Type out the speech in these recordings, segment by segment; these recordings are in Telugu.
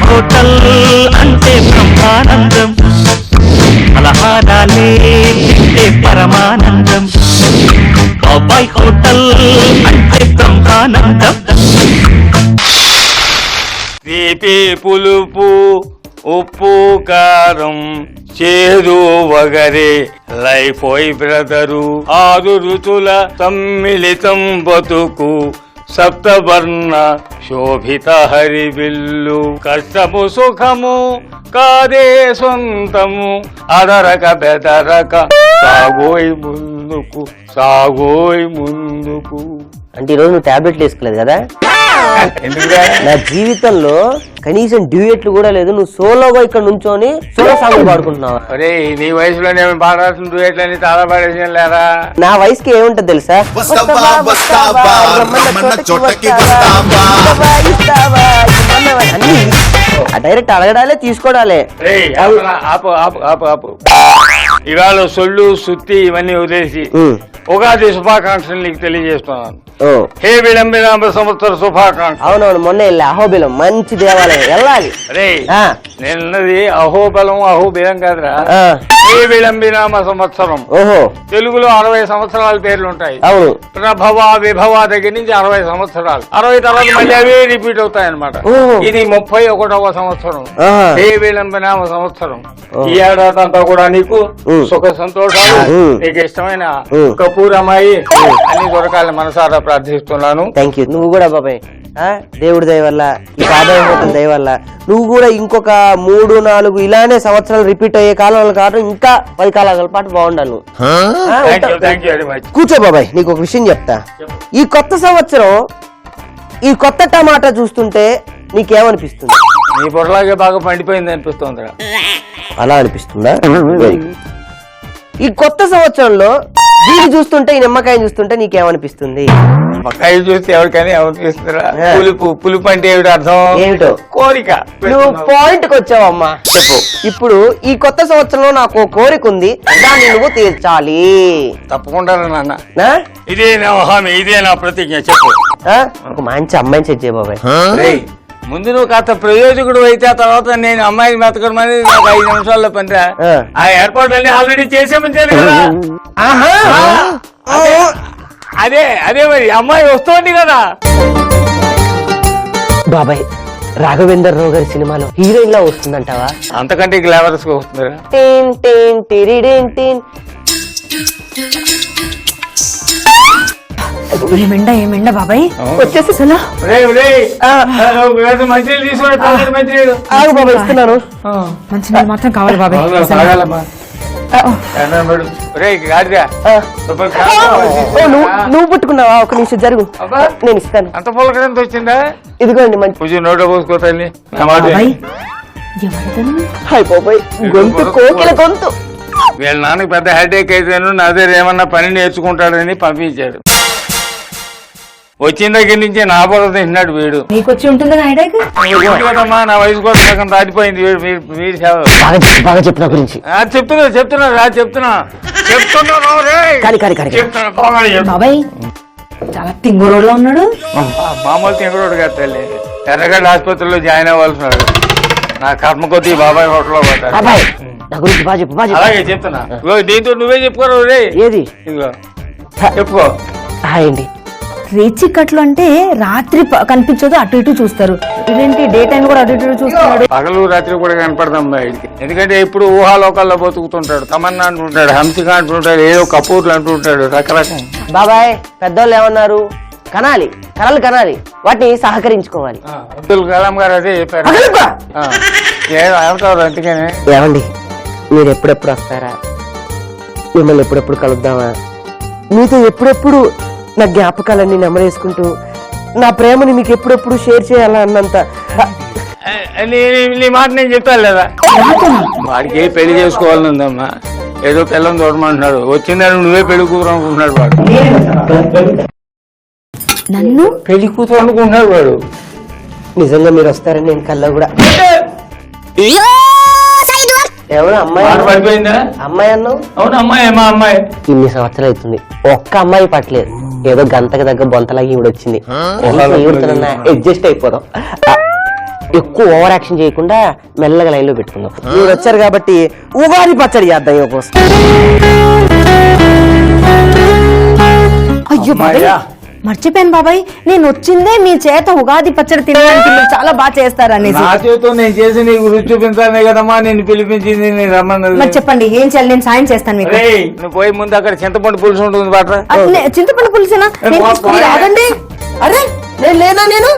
హోటల్ అంటే బ్రహ్మానందం, పలహారాలే తింటే పరమానందం. బాబాయ్ హోటల్ అంటే బ్రహ్మానందం. తీపి పులుపు ఉప్పు కారం చేదు వగరే లైఫ్ ఓయ్ బ్రదరు, 6 రుచుల సమ్మిళితం బతుకు, సప్తవర్ణ శోభిత హరివిల్లు. కష్టము సుఖము కాదే సొంతము, అదరక బెదరక సాగోయ్ ముందుకు, సాగోయ్ ముందుకు. అంటే ఈరోజు నువ్వు టాబ్లెట్లు వేసుకోలేదు కదా? నా జీవితంలో కనీసం డ్యూయెట్లు కూడా లేదు, నువ్వు సోలోగా ఇక్కడ నుంచోని సోలో సాంగ్ పాడుకుంటున్నావా? అరే నీ వయసులో నేను పాడాల్సిన డ్యూయెట్లని చాలా పాడేసిన లేరా? నా వయసుకి ఏముంటది తెలుసా? డైరెక్ట్ అడగడాలే తీసుకోవడాలే. ఆపు ఆపు ఆపు ఆపు. ఇవాళ సొల్లు సుత్తి ఇవన్నీ వదిలేసి ఉగాది శుభాకాంక్షలు నీకు తెలియజేస్తున్నాను. హే విళంబినామ సంవత్సర శుభాకాంక్ష. అవునవును, మొన్న వెళ్ళి అహోబిలం మంచి దేవాలయం వెళ్ళాలి. రే నేనున్నది అహోబలం అహోబిలం కాదురా, హే విళంబినామ సంవత్సరం. ఓహో, తెలుగులో 60 సంవత్సరాల పేర్లు ఉంటాయి. అవును, ప్రభవ విభవ దగ్గర నుంచి 60 సంవత్సరాలు, 60 తర్వాత మళ్ళీ అవే రిపీట్ అవుతాయి అనమాట. ఇది 31వ సంవత్సరం, హే విళంబినామ సంవత్సరం. ఈ ఏడాది అంతా కూడా నీకు సుఖ సంతోషాలు, నీకు ఇష్టమైన కపూర్ అమ్మాయి అన్ని దొరకాలని మనసారా ప్రార్థిస్తున్నాను. Thank you. నువ్వు కూడా బాబాయ్ దేవుడి దయ వల్ల, ఈ ఆదాయం దయ వల్ల నువ్వు కూడా ఇంకొక 3-4 ఇలానే సంవత్సరాలు రిపీట్ అయ్యే కాలం కాదు, ఇంకా 10 కాలాల పాటు బాగుండాలి. కూర్చో బాబాయ్, నీకు ఒక విషయం చెప్తా. ఈ కొత్త సంవత్సరం, ఈ కొత్త టమాటా చూస్తుంటే నీకేమనిపిస్తుంది? నీ పొరలాగే బాగా పండిపోయింది అనిపిస్తుంది. అలా అనిపిస్తుందా? ఈ కొత్త సంవత్సరంలో దీన్ని చూస్తుంటే, ఈ నిమ్మకాయ చూస్తుంటే నీకేమనిపిస్తుంది? నిమ్మకాయ చూస్తే ఎవరికైనా ఏమనిపిస్తుందా? పులుపు. పులుపు అంటే ఏమిటి అర్థం? ఏమిటో కోరిక. నువ్వు పాయింట్ కి వచ్చావమ్మా. చెప్పు. ఇప్పుడు ఈ కొత్త సంవత్సరంలో నాకు కోరిక ఉంది, దాన్ని నువ్వు తీర్చాలి. తప్పకుండా నాన్న, ఇదే నా హామీ, ఇదే నా ప్రతిజ్ఞ. చెప్పు. ఒక మంచి అమ్మాయిని సెట్ చేయ బాబాయ్. ముందు నువ్వు కాస్త ప్రయోజకుడు అయితే ఆ తర్వాత నేను అమ్మాయిని మెతకడం అనేది నాకు 5 నిమిషాల్లో పనిరా. ఆ ఏర్పాట్లన్నీ ఆల్రెడీ చేసామని కదా. అదే అదే మరి అమ్మాయి వస్తుంది కదా. బాబాయ్, రాఘవేందర్ రావు గారి సినిమాలో హీరోయిన్ లా వస్తుందంటావా? అంతకంటే గ్లామరస్ గా వస్తుందిరా. ఏమెండా బాబాయ్ వచ్చేసి మంచినీళ్ళు మాత్రం కావాలి బాబాయ్. నువ్వు పుట్టుకున్నావా? ఒక నిమిషం జరుగు, నేను ఇస్తాను. అంత పొలకడంత వచ్చిందా? ఇదిగోండి మంచి కొంచెం నోట పోసుకోతాయి. గొంతు కోకిల గొంతు. వీళ్ళ నాన్నకి పెద్ద హెడేక్ అయితేను నా దగ్గర ఏమన్నా పని నేర్చుకుంటాడని పంపించాడు. వచ్చిన దగ్గర నుంచి నా బుర్ర తింటున్నాడు వీడు. నీకు వచ్చి ఉంటుంది కదమ్మా, నా వయసు కూడా సగం దాటిపోయింది. బాగా చెప్పిన గురించి బాబాయ్ చాలా తింగరోడ్లో ఉన్నాడు. మామూలు తింగరోడు కాదు తల్లి, ఎర్రగడ్డ ఆసుపత్రిలో జాయిన్ అవ్వాల్సినాడు. నా కర్మ కొద్ది బాబాయ్ హోటల్లో పడ్డాడు. అలాగే చెప్తున్నా, దీంతో నువ్వే చెప్పుకోరు. రే ఏది చెప్పుకో. హాయ్ అండి. రేచికట్లు అంటే రాత్రి కనిపించదు, అటు ఇటు చూస్తారు. ఇదేంటి డే టైం కూడా అటు ఇటు చూస్తున్నాడు? పగలు రాత్రి కూడా కనపడదాం బయటికి. ఎందుకంటే ఇప్పుడు ఊహాలోకాల్లో బతుకుతుంటాడు. తమన్నా అంటుంటాడు, హంసిక అంటుంటాడు, ఏదో కపూర్లు అంటుంటాడు, రకరకం. బాబాయ్, పెద్దోళ్ళు ఏమన్నారు? కనాలి, కళలు కనాలి, వాటిని సహకరించుకోవాలి. అబ్దుల్ కలాం గారు అదే చెప్పారు. అందుకనే ఏమండి, మీరు ఎప్పుడెప్పుడు వస్తారా? మిమ్మల్ని ఎప్పుడెప్పుడు కలుద్దామా? మీతో ఎప్పుడెప్పుడు నా జ్ఞాపకాలన్నీ నెమరేసుకుంటూ నా ప్రేమని మీకు ఎప్పుడెప్పుడు షేర్ చేయాలా అన్నంత. నీ మాట నేను చెప్తాను లేదా? వాడికి పెళ్లి చేసుకోవాలని ఉందమ్మా, ఏదో పిల్లని చూడమంటున్నాడు. వచ్చిందని నువ్వే పెళ్లి కూతురు అనుకుంటున్నాడు వాడు. నన్ను పెళ్లి కూతురు అనుకుంటున్నాడు వాడు. నిజంగా మీరు వస్తారని నేను కల్లా కూడా. ఎవరు అమ్మాయి? పడిపోయిందా అమ్మాయి అన్నావు? అవును అమ్మాయి. మా అమ్మాయి ఇన్ని సంవత్సరాలు అవుతుంది, ఒక్క అమ్మాయి పట్టలేదు. ఏదో గంటకు దగ్గర బొంతలాగి ఈవిడ వచ్చింది. అడ్జస్ట్ అయిపోదాం. ఎక్కువ ఓవర్ యాక్షన్ చేయకుండా మెల్లగా లైన్ లో పెట్టుకుందాం. మీరు వచ్చారు కాబట్టి ఉగాది పచ్చడి చేద్దాం ఇవ్వ కోసం. అయ్యో బాబాయ్, మర్చిపోయాను బాబాయ్, నేను వచ్చిందే మీ చేత ఉగాది పచ్చడి తినడానికి. మీరు చాలా బాగా చేస్తారనేసి. నా చేతితో నేను చేసి నీకు రుచి చూపించానే కదమ్మా నేను పిలిపించింది, నేను రమ్మన్నది. మరి చెప్పండి ఏం చేయాలి, నేను సాయం చేస్తాను మీకు. రేయ్, నువ్వు పోయి ముందు అక్కడ చింతపండు పులుసు ఉంటుంది బాట్రా. చింతపండు పులుసేనా? రాదండి. అరే నేను లేదా, నేను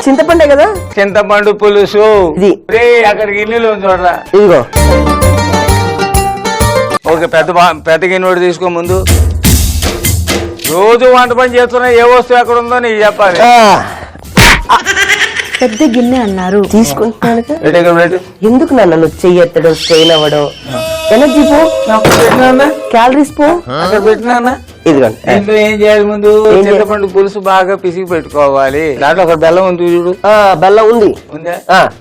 చింతపండే కదా. చింతపండు పులుసు ఇది. రే అక్కడికి ఇల్లు చూడరా. ఇదిగో ఓకే, పెద్ద గిన్నె తీసుకో. ముందు రోజు వంట పని చేస్తున్నా, ఏ వస్తువు ఎక్కడ ఉందో నీకు చెప్పాలి. పెద్ద గిన్నె అన్నారు, తీసుకుంటున్నాను. ఎందుకు నన్ను నువ్వు చెయ్యెత్తడం, స్ట్రెయిన్ అవ్వడం, ఎనర్జీ పో, క్యాలరీస్ పో, అక్కడ పెట్టినా. ఇదిగోండి. ఇంట్లో ఏం చేయాలి, ముందు చింతపండు పులుసు బాగా పిసికి పెట్టుకోవాలి. దాంట్లో ఒక బెల్లం ఉంది చూడు. బెల్లం ఉంది. ఉందా?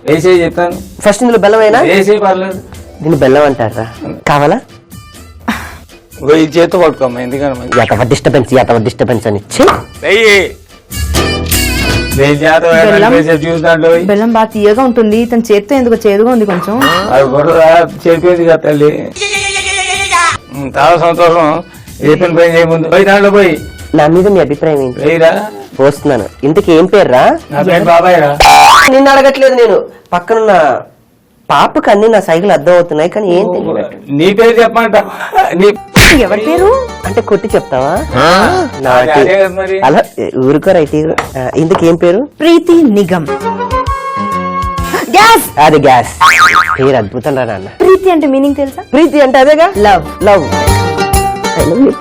వేసే చెప్తాను. ఫస్ట్ ఇందులో బెల్లం అయినా వేసే పర్లేదు. దీన్ని బెల్లం అంటారా? కావాలా? ఈ చేతితో పట్టుకోమ్మా, ఎందుకని ఎతవ డిస్టర్బెన్స్ అని బెల్లం బాగా తీయగా ఉంటుంది. తన చేతితో ఎందుకు చేదుగా ఉంది కొంచెం. అది కూడా చెప్పేది కదా తల్లి. చాలా సంతోషం. ఏ పని పని చేయముందు పోయి దాంట్లో పోయి. నా మీద మీ అభిప్రాయం ఏంటి? వేయరా. పోస్తున్నాను. ఇంతకీ ఏం పేర్రా? నా పేరు బాబాయ్ రా. నిన్ను అడగట్లేదు నేను, పక్కనున్న పాపకు అన్ని నా సైకిల్ అర్థం అవుతున్నాయి, కానీ ఏం నీ పేరు చెప్పంట. ఎవరి పేరు అంటే కొట్టి చెప్తావా? అదే కదా మరి. అలా ఊరుకో రైట్. ఇందుకు ఏం పేరు? ప్రీతి నిగమ్. గ్యాస్. అది గ్యాస్ పేరు. అద్భుతం రా నాన్న. ప్రీతి అంటే మీనింగ్ తెలుసా? ప్రీతి అంటే అదేగా, లవ్. లవ్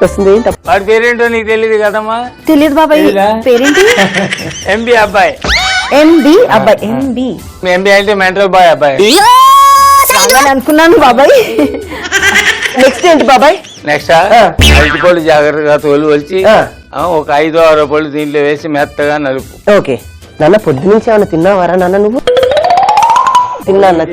వస్తుంది. వాడి పేరేంటో నీకు తెలియదు కదమ్మా. తెలియదు బాబాయ్. పేరేంటి? ఎంబీ అబ్బాయి. ఎంబి అబ్బాయి. ఎంబి ఎంబీ అంటే మెంటల్ బాయ్ అబ్బాయి. అనుకున్నాను బాబాయ్. నెక్స్ట్ ఏంటి బాబాయ్? నెక్స్ట్ అరటిపళ్ళు జాగ్రత్తగా తోలు వచ్చి ఒక 5-6 పళ్ళు దీంట్లో వేసి మెత్తగా నలుపు. ఓకే నాన్న, పొద్దు నుంచి ఏమన్నా తిన్నావారా నాన్న? నువ్వు తిన్నా అన్న?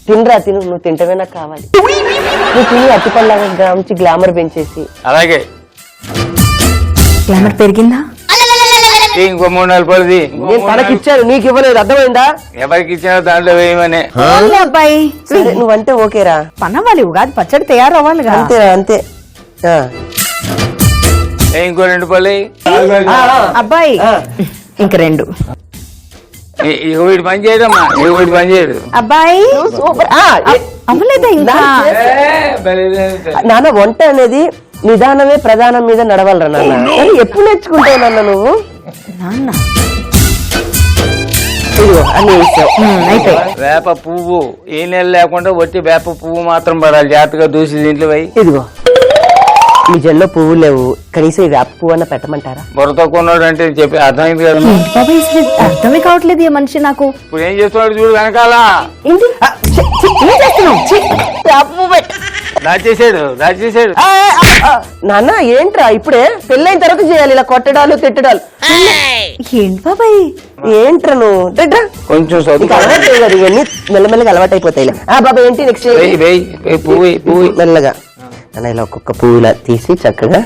తినరా, తిను. నువ్వు తింటమే నాకు కావాలి. నువ్వు తిని అట్టిపల్లాగా గ్రామించి గ్లామర్ పెంచేసి. అలాగే గ్లామర్ పెరిగిందా? ఇంకో 3-4 పళ్ళుది. నేను తనకి ఇచ్చాను, నీకు ఇవ్వలేదు, అర్థమైందా? ఎవరికి ఇచ్చినా దాంట్లో వేయమనే. అబ్బాయి నువ్వంటే ఓకేరా. పనవ్వాలి, ఉగాది పచ్చడి తయారవ్వాలి. అంతే అంతే. ఇంకో 2 పళ్ళు. అబ్బాయి ఇంక 2. ఇక వీడి పని చేయడమ్మా, ఇక వీడి పని చేయడు. అబ్బాయి అవ్వలేదా ఇంకా? నాన్న వంట అనేది నిదానమే ప్రధానం మీద నడవాలరా నాన్న. కానీ ఎప్పుడు నేర్చుకుంటావు నాన్న నువ్వు? నాన్న అన్ని అయితే వేప పువ్వు ఏ నెల లేకుండా వచ్చి వేప పువ్వు మాత్రం పడాలి. జాగ్రత్తగా దూసి దీంట్లో పోయి. ఇదిగో మీ జల్లో పువ్వులు లేవు, కనీసం ఈ వేప పువ్వు అన్న పెట్టమంటారా? బుర్రతో కొన్నాడు అంటే చెప్పి అర్థమైంది కదా. బాబాయ్ అర్థమే కావట్లేదు ఈ మనిషి నాకు. ఇప్పుడు ఏం చేస్తున్నాడు చూడు వెనకాల. దాచేసాడు. నాన్న ఏంట్రా ఇప్పుడే? పెళ్ళైన తర్వాత చేయాలి ఇలా కొట్టడాలు తిట్టడాలు? ఏంటి బాబాయ్? ఏంట్రా నువ్వు? కొంచెం అలవాటు కదా, ఇవన్నీ మెల్లమెల్లగా అలవాటు అయిపోతాయి. బాబాయ్ ఏంటి నెక్స్ట్? పువ్వు మెల్లగా అన్న ఇలా ఒక్కొక్క పువ్వులా తీసి చక్కగా.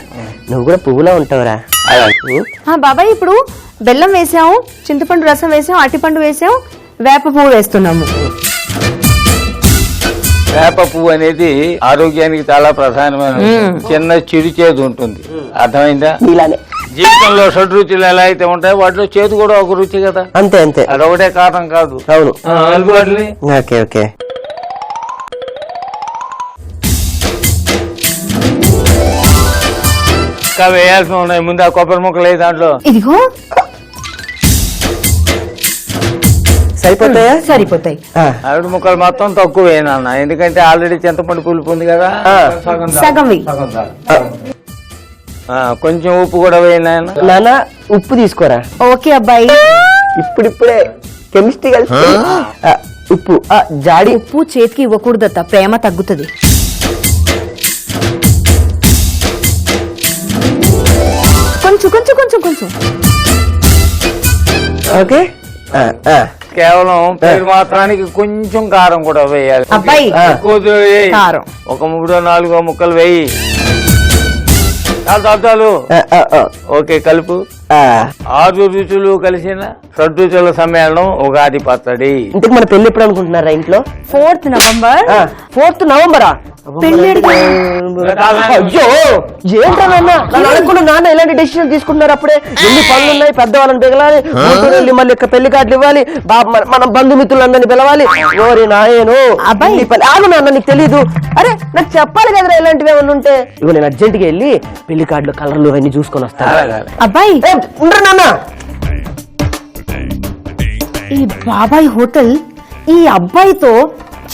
నువ్వు కూడా పువ్వులా ఉంటావురా. బాబాయ్ ఇప్పుడు బెల్లం వేసాము, చింతపండు రసం వేసాం, అరటిపండు వేసాం, వేప పువ్వు వేస్తున్నాము. వేప పువ్వు అనేది ఆరోగ్యానికి చాలా ప్రధానమైన చిన్న చిరు చేదు ఉంటుంది. అర్థమైందా? ఇలానే జీవితంలో 6 రుచులు ఎలా అయితే ఉంటాయో వాటిలో చేదు కూడా ఒక రుచి కదా. అంతే అంతే, అదొకటే కారణం కాదు. అవును. అనుకోవట్లే. Okay okay. ఇంకా వేయాల్సి ఉన్నాయి. ముందు ఆ కొబ్బరి ముక్కలు వేయి దాంట్లో. ఇదిగో సరిపోతాయా? సరిపోతాయి. అరటి ముక్కలు మొత్తం తక్కువ వేయనన్నా, ఎందుకంటే ఆల్రెడీ చింతపండు పులుపు ఉంది కదా. సగం కొంచెం ఉప్పు కూడా వేయనా. నాన్న ఉప్పు తీసుకోరా. ఓకే అబ్బాయి. ఇప్పుడిప్పుడే కెమిస్ట్రీ కలిసి ఉప్పు జాడి. ఉప్పు చేతికి ఇవ్వకూడదత్త, ప్రేమ తగ్గుతుంది. కొంచెం కొంచెం కొంచెం కొంచెం. ఓకే. కేవలం పేరు మాత్రానికి కొంచెం కారం కూడా వేయాలి. అబ్బాయి కారం ఒక 3-4 ముక్కలు వేయి. చాలు. ఓకే కలుపు. 6 రుచులు కలిసిన షడ్రుచుల సమ్మేళనం ఉగాది పచ్చడి. ఇంతకు మన పెళ్లి ఎప్పుడు అనుకుంటున్నారా ఇంట్లో? 4th November. 4th నవంబరా? పెళ్లి అయ్యో ఏంటన్నా నన్ను అనుకున్న నాన్న ఇలాంటి డెసిషన్ తీసుకుంటున్నారు అప్పుడే. ఎన్ని పనులు ఉన్నాయి, పెద్దవాళ్ళని పిలవాలి, వెళ్ళి మళ్ళీ పెళ్లి కార్డులు ఇవ్వాలి, మన బంధుమిత్రులందరినీ పిలవాలి. ఓరి నాయను అబ్బాయి ఆగు నాన్న, నీకు తెలీదు. అరే నాకు చెప్పాలి కదరా ఇలాంటివి ఏమన్నా ఉంటే. ఇగో నేను అర్జెంట్ గా వెళ్ళి పెళ్లి కార్డులు కలర్లు అవన్నీ చూసుకొని వస్తాను. అబ్బాయి ఉండరు నాన్న. ఈ బాబాయ్ హోటల్ ఈ అబ్బాయితో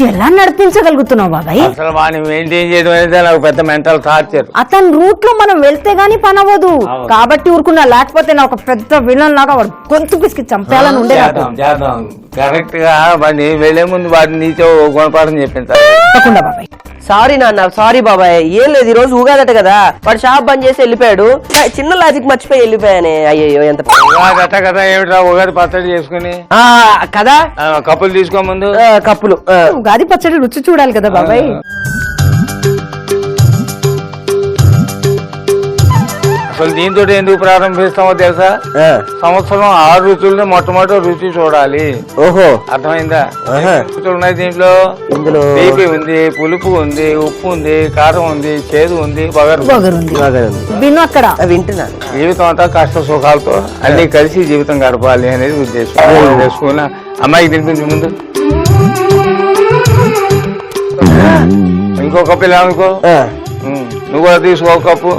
ఎలా నడిపించగలుగుతున్నావు బాబాయ్? అసలు వాడిని మెయింటైన్ చేయడం అనేది నాకు పెద్ద మెంటల్ టార్చర్. అతని రూట్ లో మనం వెళ్తే గానీ పని అవ్వదు కాబట్టి ఊరుకున్నా, లేకపోతే నా ఒక పెద్ద విలన్ లాగా వాడు గొంతు పిసికి చంపేయాలని ఉండే. చేద్దాం కరెక్ట్ గా వాడిని వెళ్లే ముందు వాడిని నీతో గుణపాఠం చెప్పించాలి. తప్పకుండా బాబాయ్. సారీ నాన్న, సారీ బాబాయ్. ఏం లేదు, ఈ రోజు ఊగాదట కదా, వాడు షాప్ బంద్ చేసి వెళ్ళిపోయాడు. చిన్న లాజిక్ మర్చిపోయి వెళ్ళిపోయానే. అయ్యో ఎంత అట్ట కదా ఏమిట్రా ఉగాది పచ్చడి చేసుకుని కదా. కప్పులు తీసుకో ముందు. కప్పులు ఉగాది పచ్చడి రుచి చూడాలి కదా బాబాయ్. అసలు దీంతో ఎందుకు ప్రారంభిస్తామో తెలుసా? సంవత్సరం 6 రుచుల్ని మొట్టమొదటి రుచి చూడాలి. ఓహో అర్థమైందా? రుచులు ఉన్నాయి దీంట్లో. ఇందులో తీపి ఉంది, పులుపు ఉంది, ఉప్పు ఉంది, కారం ఉంది, చేదు ఉంది, బగరు ఉంది. అక్కడ వింటున్నా. జీవితం అంతా కష్ట సుఖాలతో అన్ని కలిసి జీవితం గడపాలి అనేది ఉద్దేశం. చేసుకున్న అమ్మాయికి తినిపించి ముందు ఇంకో కప్పు ఇలా అనుకో. నువ్వు కూడా తీసుకో కప్పు.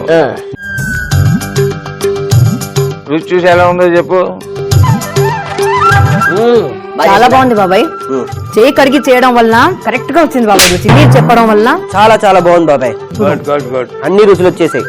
రుచి చూసి ఎలా ఉందో చెప్పు. చాలా బాగుంది బాబాయ్. చేయి కడిగి చేయడం వల్ల కరెక్ట్ గా వచ్చింది బాబాయ్ రుచి. మీరు చెప్పడం వల్ల చాలా చాలా బాగుంది బాబాయ్. Good good good. అన్ని రుచులు వచ్చేసాయి.